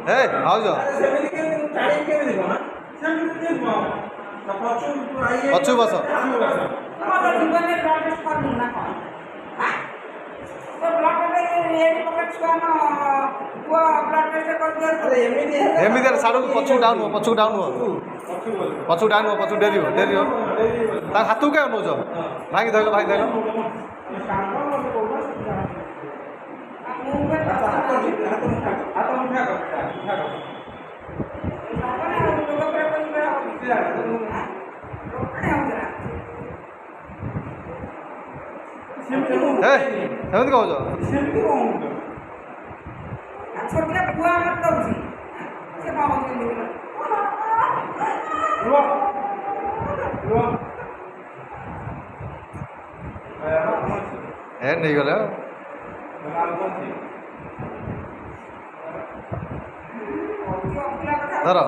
ହେ ଭାଉଜ ପଛକୁ ବସ। ଏମିତି ସାଡ଼କୁ ପଛକୁ ଡାଉନ ହୁଅ, ପଛକୁ ଡାଉନ ହୁଅ, ପଛକୁ ଡାଉନ ହୁଅ, ପଛକୁ ଡେରିବ ଡେରିବ। ତା ହାତକୁ କାହିଁ ନେଉଛ? ଭାଇକି ଧରିଲ, ଭାଇ ଧରିଲ। ସେମିତି କହୁଛ? ଛୋଟିଆ ପୁଅ ଆମର ଦଉଛି ସେ ନେଇଗଲେ ଧର।